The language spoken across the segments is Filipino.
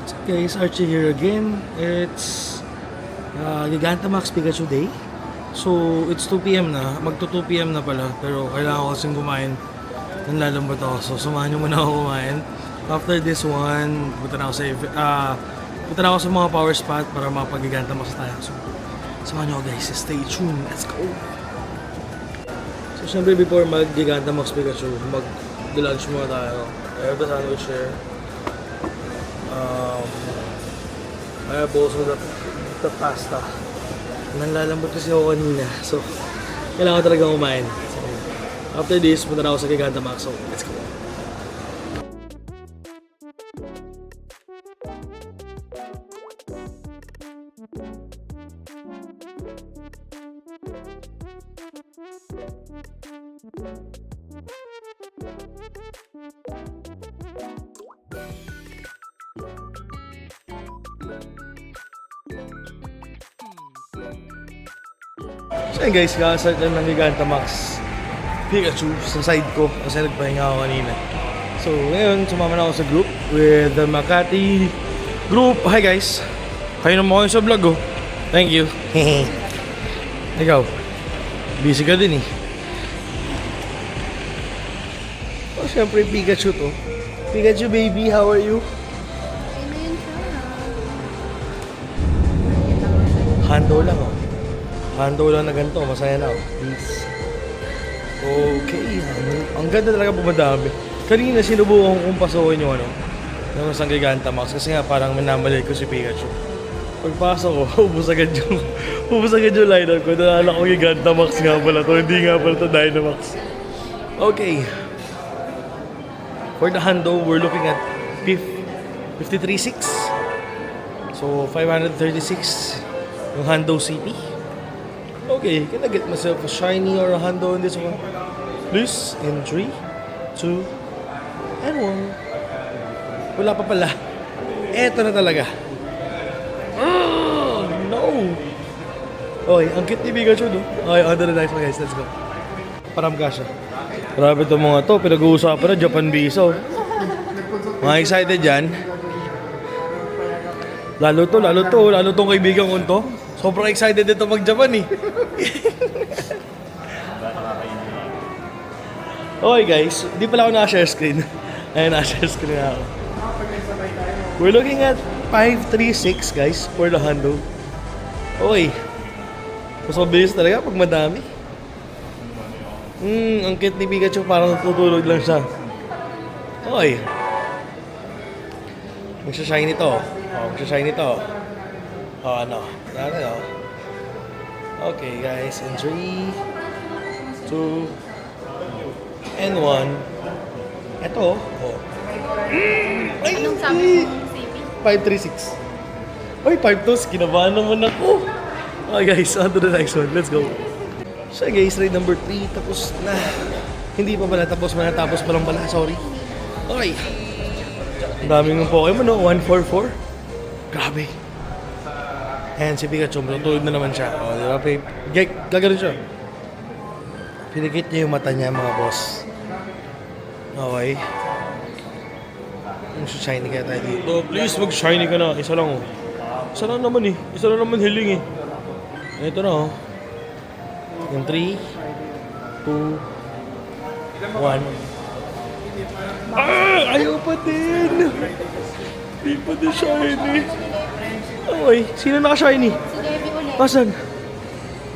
So guys, Archie here again. It's Gigantamax Pikachu Day. So it's 2 PM na, magto 2 PM na pala. Pero kailangan ko kasing kumain. Nanlalambot ako. So samahan nyo muna ako kumain. After this one, punta na ako sa mga power spot para mapag-Gigantamax tayo. So samahan nyo ako guys, stay tuned. Let's go! So syempre before mag-Gigantamax Pikachu, mag-lunch muna tayo. I have the sandwich here. I have also the pasta. Nanlalambot kasi ako kanina. So, kailangan ko talaga kumain. So, after this, punta na ako sa Gigantamax. So, let's go. So yun guys, kakasart lang ng Gigantamax Pikachu sa side ko kasi nagpahinga ako kanina. So ngayon, sumama na ako sa group with the Makati group. Hi guys! Kayo naman kayo sa vlog oh. Thank you. Ikaw, busy ka din eh. Oh, syempre Pikachu to. Pikachu baby, how are you? Hando lang oh. Hando lang na ganito, masaya na ako. Peace. Okay, ang ganda talaga pumadami. Kanina sinubukan kong pasukin yung yung isang Gigantamax kasi nga parang minamalit ko si Pikachu. Pagpasok ko, ubus agad yung lineup ko. Nalala ko Gigantamax nga pala to, hindi nga pala to Dynamax. Okay. For the Hando, we're looking at 53.6. So 536 yung Hando CP. Okay, can I get myself a shiny or a Hando in this one? Please, in 3, 2, and 1. Wala pa pala. Eto na talaga. No! Okay, ang cute ni Pikachu, no? Okay, on to the next one, guys. Let's go. Paramga siya. Grabe itong mga to. Pinag-uusapan na Japan Visa. Mga excited dyan. Lalo tong kaibigan ko to. Sobrang excited dito mag-Japan eh. Okay guys, di pala ako naka-share screen. Ayun, naka-share screen na ako. We're looking at 536 guys for the Hando. Okay. Mas mabilis talaga pag madami. Ang cute ni Pikachu, parang natutulog lang siya. Okay. Magsashine ito. Magsashine ito. Ano? Okay guys, in 3, 2, and 1. Ito. Ay, anong sabi mo, CP? 536. Ay, 5 kinabahan naman ako. Okay guys, on to the next one. Let's go. So guys, raid number 3. Tapos na. Hindi pa pala tapos. Manatapos pa lang pala. Sorry. Okay. Ang daming ng Pokemon, no? 144. Grabe. And si Pikachu, matutulog na naman siya. O, di ba, babe? Gagano siya. Pinigit niya yung mata niya, mga boss. Okay. Mag-shiny kaya tayo dito. Please, mag-shiny ka na. Isa lang, oh. Isa lang naman, eh. Isa lang naman hiling, eh. Ito na, oh. Yung 3, 2, 1. Ayaw pa din! Di pa din shiny. Okay, sino naka-shiny? Si Debbie ulit. Asan?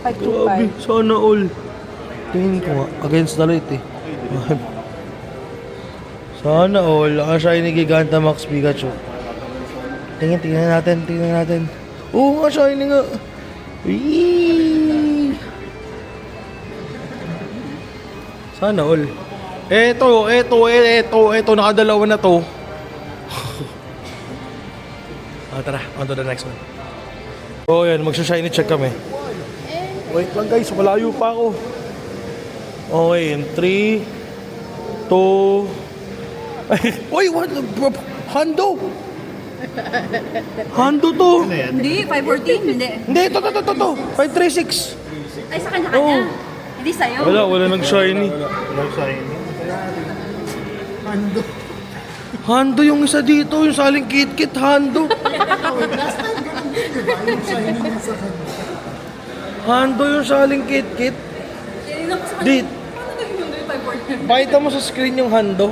525. Sana all. Tingin ko nga, against the light eh. Sana all, naka-shiny Gigantamax Pikachu. Tingnan natin. Oo nga, shiny nga. Eee! Sana all. Eto, nakadalawa na to. Tara, on to the next one. Oh, yan, magsha-shiny check kami. Wait lang guys, malayo pa ako. Okay, in 3, 2... Uy, what? Hando! Hando to! Hindi, 514. Hindi. Ito. 536. Ay, sa kanya. Oh. Hindi sa'yo. Wala nag-shiny. Hando yung isa dito, yung saling kit-kit, Hando. Hando yung saling kit-kit. Dit. Pakita mo sa screen yung Hando.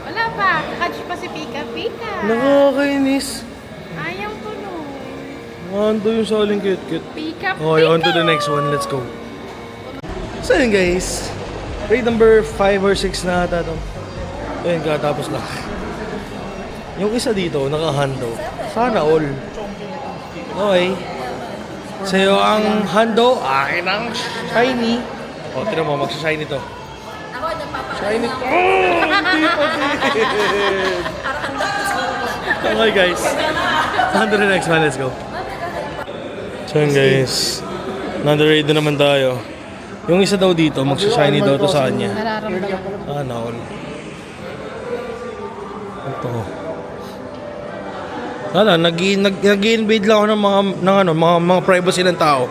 Wala pa. Catch pa si Pika Pika. Nakakainis. Ayaw tuloy. Hando yung saling kit-kit. Pika Pika. Okay, on to the next one. Let's go. So yun guys. Grade number 5 or 6 na ata to. Ayun, katapos lang. Yung isa dito, naka-hando. Sana all. Okay. Sa'yo ang hando, akin ang shiny. O, tira mo, magsa-shiny to. Ako, nagpapakain Shiny. na ako. Oh! Hindi pa din. Okay guys. On to the next one, let's go. So yun guys. Nandun na naman tayo. Yung isa daw dito, magsa-shiny daw to sa kanya. Nararamdaman. Sana all. Ito. Wala, nag-invade lang ako ng mga privacy ng tao.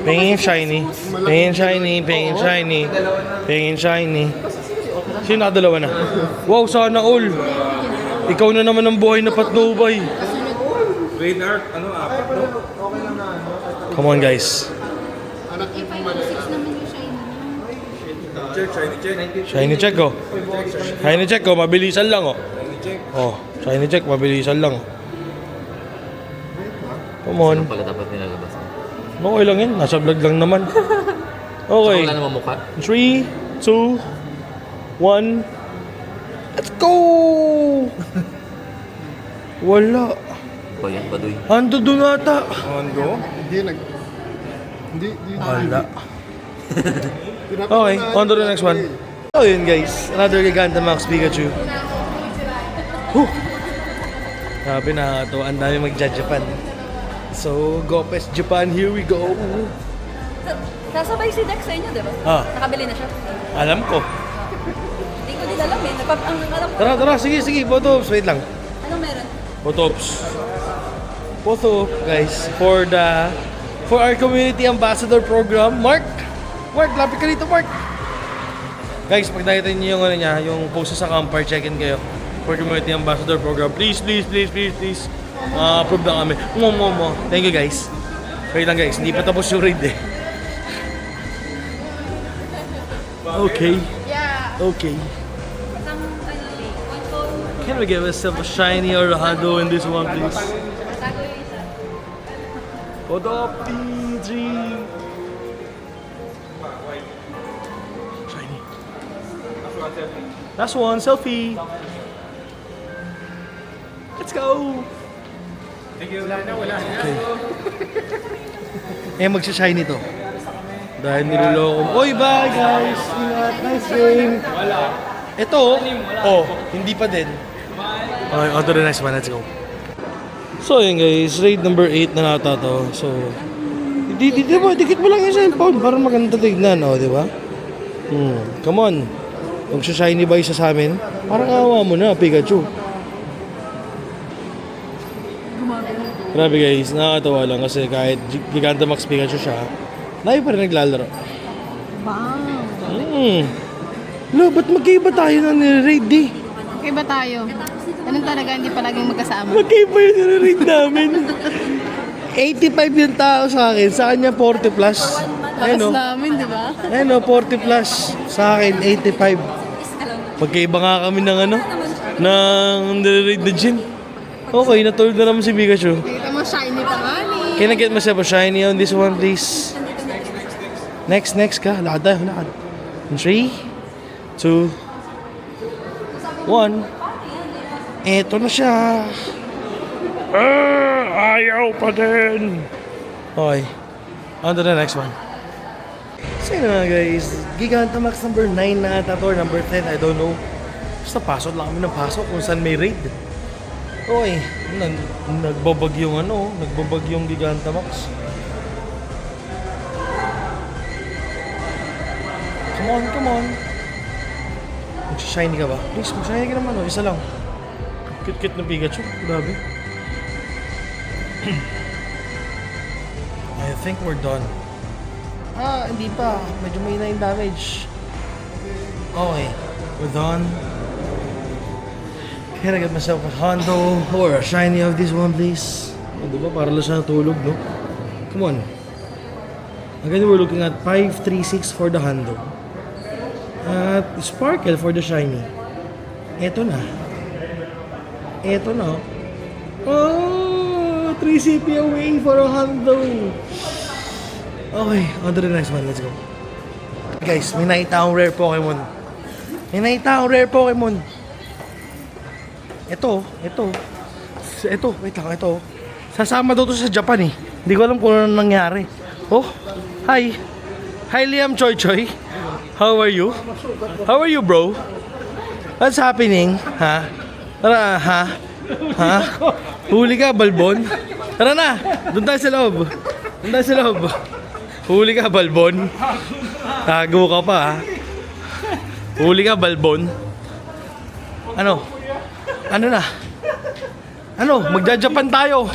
Pengin shiny. Pengin shiny, pengin shiny. Pengin shiny. Sino nakadalawa na? Wow, sana all. Ikaw na naman ang buhay na patnubay. Grade art, ano, apat, no? Come on guys. Check, shiny check. Shiny check ko. Shiny check ko, mabilisan lang oh. Oh, shiny check, mabilisan lang. Come on. Pala dapat nilalabas. Okay lang yan, nasa vlog lang naman. Okay. Wala namang mukha. 3, 2, 1. Let's go! Wala. Ba yan, baduy. Ando doon ata. Hondo? Hindi. Wala. Okay, on to the next one. So yun guys, another Gigantamax Pikachu. Whew. Grabe na to, ang dami mag-Japan. So, Gopes Japan, here we go. Sasabay si Dex sa inyo, di ba? Ah. Nakabili na siya. Alam ko. Hindi ko din alam eh. Ang alam ko. Tara, sige, photos. Wait lang. Anong meron? Photos. Photo, guys, for our community ambassador program. Mark, lapit ka dito, Mark. Guys, pag nakita niyo yung ano niya, yung post sa Campfire, check-in kayo. For community ambassador program. Please. Approve na kami. Thank you, guys. Wait lang, guys. Hindi pa tapos yung raid eh. Okay. Yeah. Okay. Can we give ourselves a shiny or a hado in this one, please? Photo PG. Shiny. Last one, selfie. Let's go. Thank you. Wala na. Okay. Eh, magsa-shiny to. Dahil niloloko. Oy, bye guys! Ingat, nice game! Ito, oh, hindi pa din. Okay, on to the next one. Let's go. So, yun guys. Raid number 8 na nata to. So, dikit mo lang yung cellphone para maganda tignan, oh, di ba? Come on. Magsa-shiny ba isa sa amin? Parang awa mo na, Pikachu. Grabe guys, nakakatawa lang kasi kahit Gigantamax Pikachu siya, lagi pa rin naglalaro. Wow. Lo, ba't magkaiba tayo ng nire-raid eh? Okay ba tayo? Ganun talaga, hindi palaging magkasama. Magkaiba yung nire-raid namin. 85 yung tao sa akin, sa kanya 40 plus. Lakas Ayun o, namin, di ba? 40 plus. Sa akin 85. Magkaiba nga kami ng ng nire-raid na gym. Okay, natulog na naman si Pikachu. Kita mo, shiny pa nga ni. Can I get myself a shiny on this one, please? Next ka. Lakad tayo, lakad. 3, 2, 1. Eto na siya. Ayaw pa din. Okay. On to the next one. So yun na guys. Gigantamax number 9 na ata to, or number 10, I don't know. Basta pasok lang kami ng pasok kung saan may raid. Okay. Nagbabagyong Gigantamax. Come on. Mag-shiny ka ba? Please, mag-shiny ka naman. Isa lang. Cute ng Pikachu. Grabe. think we're done. Hindi pa. Medyo may na yung damage. Okay, we're done. Can I get myself a Hondo or a shiny of this one, please? Diba? Para lang siya natulog, no? Come on. Again, we're looking at 536 for the Hondo. At Sparkle for the shiny. Eto na. Eto na. Oh! 3 CP away for a Hondo. Okay, on to the next one. Let's go. Guys, may nakita akong rare Pokemon. May nakita akong rare Pokemon. Ito. Wait lang, ito. Sasama daw to sa Japan eh. Hindi ko alam kung ano nangyari. Oh, hi. Hi Liam Choi Choi. How are you? How are you, bro? What's happening? Ha? Tara, ha? Ha? Huli ka, Balbon? Tara na! Doon tayo sa loob. Huli ka, Balbon. Tago ka pa, ha? Huli ka, Balbon. Ano? Ano na? Ano? Magja-Japan tayo.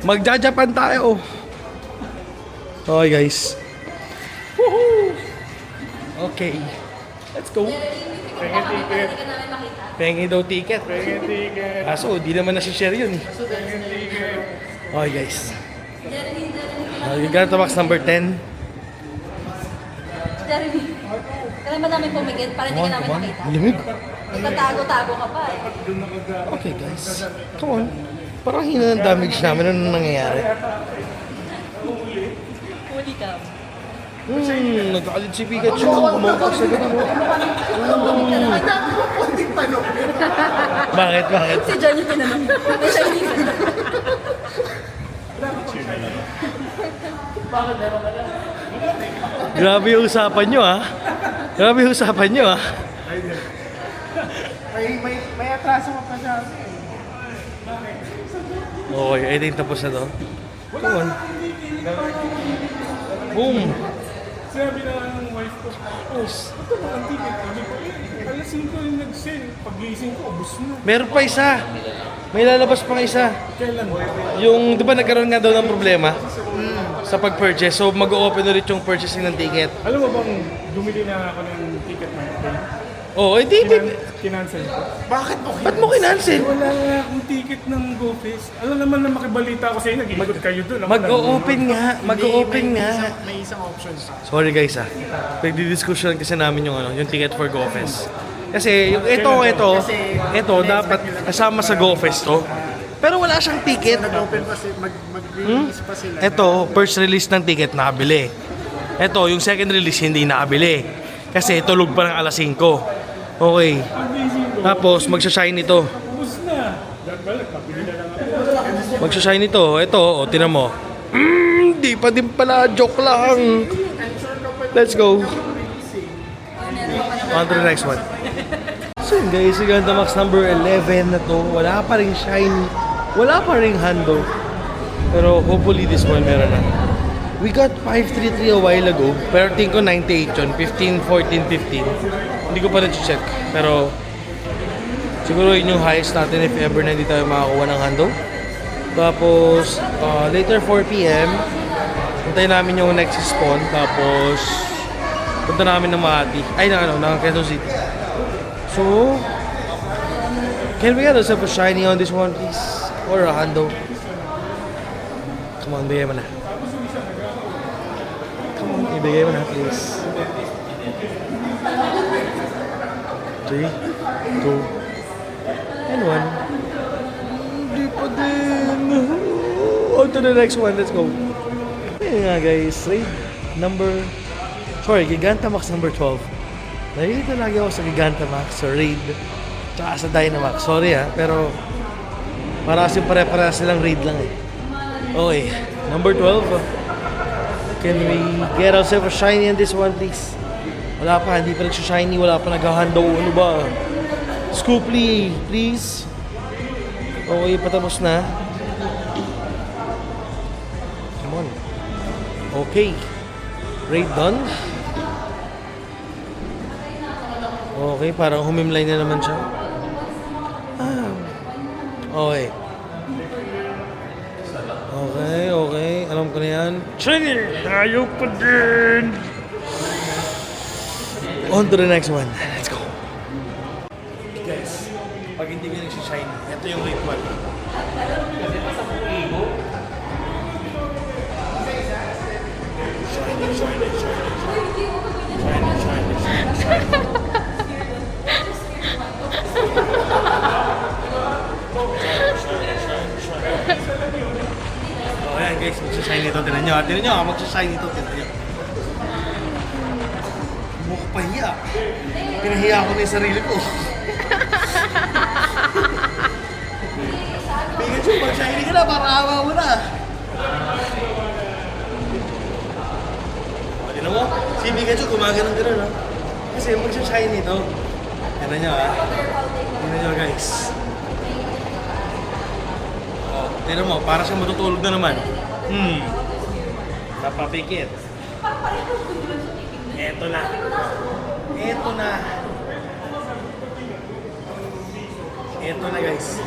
Magja-Japan tayo. Okay, guys. Woohoo! Okay. Let's go. Pengi daw ticket. Aso, di naman nasi-share yun. Okay, guys. You got the box number 10. Jeremy, kailan ba namin pumigil para hindi ka namin makita? Limig. Nagtatago-tago ka pa eh. Okay, guys. Come on. Parang hina ng damage namin. Ano nangyayari? Huli ka. Nagkakalit si Pikachu. Kumangkak sa ganun. Bakit? Si John yung tinanong. May shiny ka na. Grabe yung usapan nyo, ha? May atraso ka pa siya. Okay, I think tapos na to. Come on. Boom! Sabi na ng wife ko, ito ba ang ticket? Sabi ko, alas 5 yung nag-sale. Pag-gising ko, ubus na. Meron pa isa. May lalabas pang isa. Kailan? Yung, di ba nagkaroon nga daw ng problema sa pag-purchase. So, mag-o-open ulit yung purchasing ng ticket. Alam mo bang bumili na ako ng ticket na ito? Oh, hindi. Kinancel ko. Ba't mo kinancel? Wala nga akong ticket ng GoFest. Alam naman na makibalita ko sa inyo, nag-ikot kayo doon. Mag-o-open nga. May isang options. Sorry guys Nagdi-discussion kasi namin yung ticket for GoFest. Kasi yung ito dapat kasama sa GoFest to. Pero wala siyang ticket. Nag-open pa sila, mag-release pa sila. Ito, first release ng ticket nakabili. Ito, yung second release hindi nakabili. Kasi tulog pa ng alas 5. Okay. Tapos magsha-shine ito. Ubus na. Balik, mabili na lang ako. Magsha-shine ito. Ito, tinan mo. Di pa din pala. Joke lang. Let's go. On to the next one. So yun guys, yung Max number 11 na to. Wala pa rin shine. Wala pa rin Hondo. Pero hopefully this one meron na. We got 533 a while ago. Pero tingin ko 98 yun. 15, 14, 15. Hindi ko pa rin check. Pero siguro yun yung highest natin if ever na hindi tayo makakuha ng Hondo. Tapos later 4 PM puntayin namin yung next spawn. Tapos punta namin ng Makati. Ay, ng Quezon City. So can we get ourselves a shiny on this one please? Or a Hondo? Come on, bigay mo na. Come on, ibigay mo na please. 3, 2, and 1. Hindi pa din. On to the next one. Let's go. Ayun nga guys. Gigantamax number 12. Nalilito lagi ako sa Gigantamax, sa Raid, tsaka sa Dynamax. Sorry pero para kasi pare-parehas silang Raid lang eh. Okay. Number 12. Can we get ourselves a shiny in this one please? Wala pa, hindi pa nag-shiny, wala pa nag-Hondo, ano ba? Scooply, please. Okay, patapos na. Come on. Okay. Raid done. Okay, parang humimlay na naman siya. Okay. Okay. Alam ko na yan. Shiny! Ayaw pa din! On to the next one. Let's go. Guys, pag hindi ka nagsishine, ito yung ritual. Oh, ayan guys, magsashine ito. Tinan nyo, tinan nyo, magsashine ito. Tinan nyo. Mukha pahiya. Pinahiya ko na yung sarili ko. Pikachu, mag-shiny ka na para awa mo na. O, tinan mo, si Pikachu gumagano'n gano'n, no? Kasi magsashiny ito. Tinan nyo, ha? Tinan nyo, guys. O, tinan mo, para siyang matutulog na naman. Napapikit. Eto na. Eto na. Eto na, guys.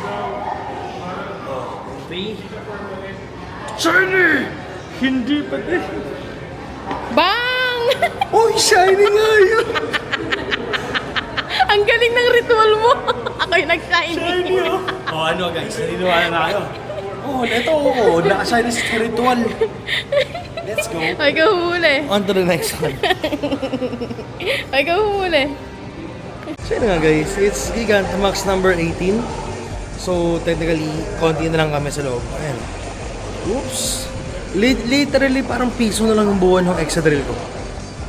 Oh, 3. Shiny! Hindi pa din. Bang! Uy, shiny nga yun! Ang galing ng ritual mo. Ako yung nag-shiny. Shiny, oh! Oh, ano, guys? Naniniwala na kayo. Oh, ito, oh. Naka-shiny sa ritual. Let's go. Ay, kahuli. On to the next one. Ay, kahuli. So yun nga guys, it's Gigantamax number 18. So technically, konti na lang kami sa loob. Ayan. Oops. Literally parang piso na lang yung buwan ng Excadrill ko.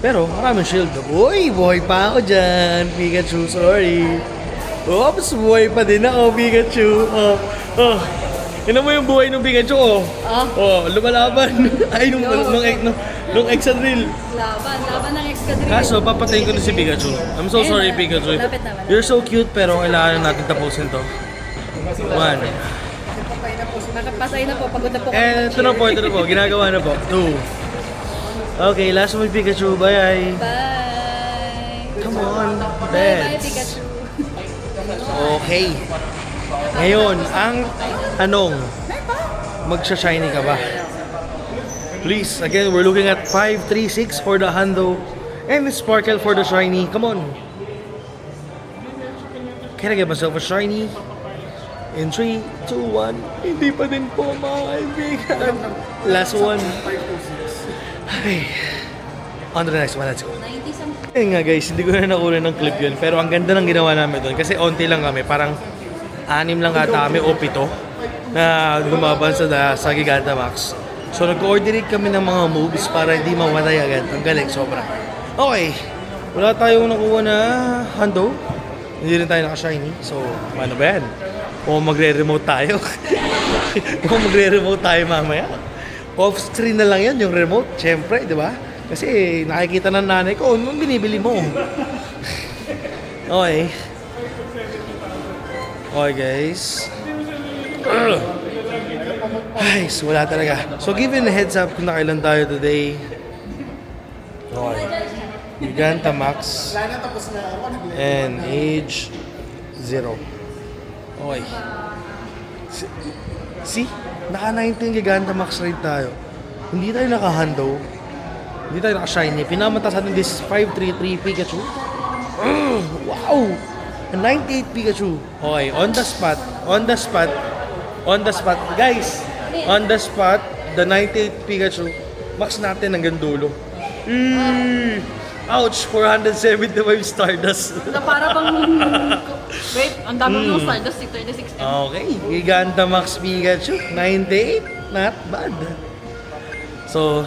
Pero maraming shield. Uy, buhay pa ako dyan. Pikachu, sorry. Oops, buhay pa din ako, Pikachu. Oh. Tignan mo yung buhay ng Pikachu, oh. Oh, lumalaban. Ay, nung Excadrill. Laban ng Excadrill. Kaso, papatayin ko na si Pikachu. I'm so sorry, Pikachu. Lapit na. You're so cute, pero kailangan natin tapusin to. 1. Makapasay na po, pagod na po. And ito na po. Ginagawa na po. 2. Okay, last one, Pikachu. Bye. Bye! Come on. Bye, Let's. Pikachu. Okay. Ngayon, ang tanong, magsha-shiny ka ba? Please, again, we're looking at 5, 3, 6 for the Hundo and Sparkle for the shiny. Come on. Can I get myself a shiny? In 3, 2, 1. Hindi pa din po, mga kaibigan. Last one. Okay. On to the next one. Let's go. 90-something. Ayun nga guys, hindi ko na nakuha ng clip yun. Pero ang ganda ng ginawa namin doon. Kasi onti lang kami. Parang 6 lang ata kami o 7 na gumaban sa Gigantamax. So nag-coordinate kami ng mga moves para hindi mamatay agad. Ang galing, sobra. Okay. Wala tayong nakuha na Hundo. Hindi rin tayo naka-shiny. So, ano ba yan? O magre-remote tayo. O magre-remote tayo mamaya. Off-screen na lang yan yung remote. Siyempre, di ba? Kasi nakikita ng nanay ko, anong binibili mo? Okay. Okay, guys. Ay, so wala talaga. So, given a heads up kung nakailan tayo today. Okay. Gigantamax. And age 0. Okay. See? Naka-19 Gigantamax rate tayo. Hindi tayo naka-Hundo. Hindi tayo naka-shiny. Pinamata sa atin this 533 Pikachu. Wow! 98 Pikachu. Okay, on the spot. Guys, on the spot, the 98 Pikachu. Max natin hanggang dulo. Ouch! 475 Stardust. Na para bang... Wait, ang dami ng Stardust, 36M. Okay, Gigantamax Pikachu, 98. Not bad. So,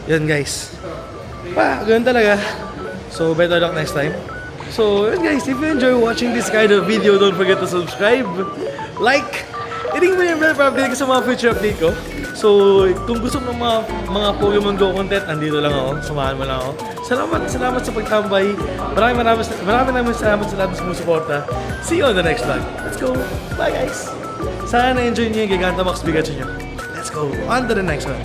yun guys. Ganun talaga. So, better luck next time. So, yun guys, if you enjoy watching this kind of video, don't forget to subscribe, like, i-ring mo yung bell para update ka sa mga future update ko. So, kung gusto mo ng mga Pokemon Go content, andito lang ako. Samahan mo lang ako. Salamat sa pagtambay. Maraming salamat sa lahat ng sumusuporta. See you on the next vlog. Let's go. Bye guys. Sana na-enjoy niyo yung Gigantamax Pikachu nyo. Let's go. On to the next one.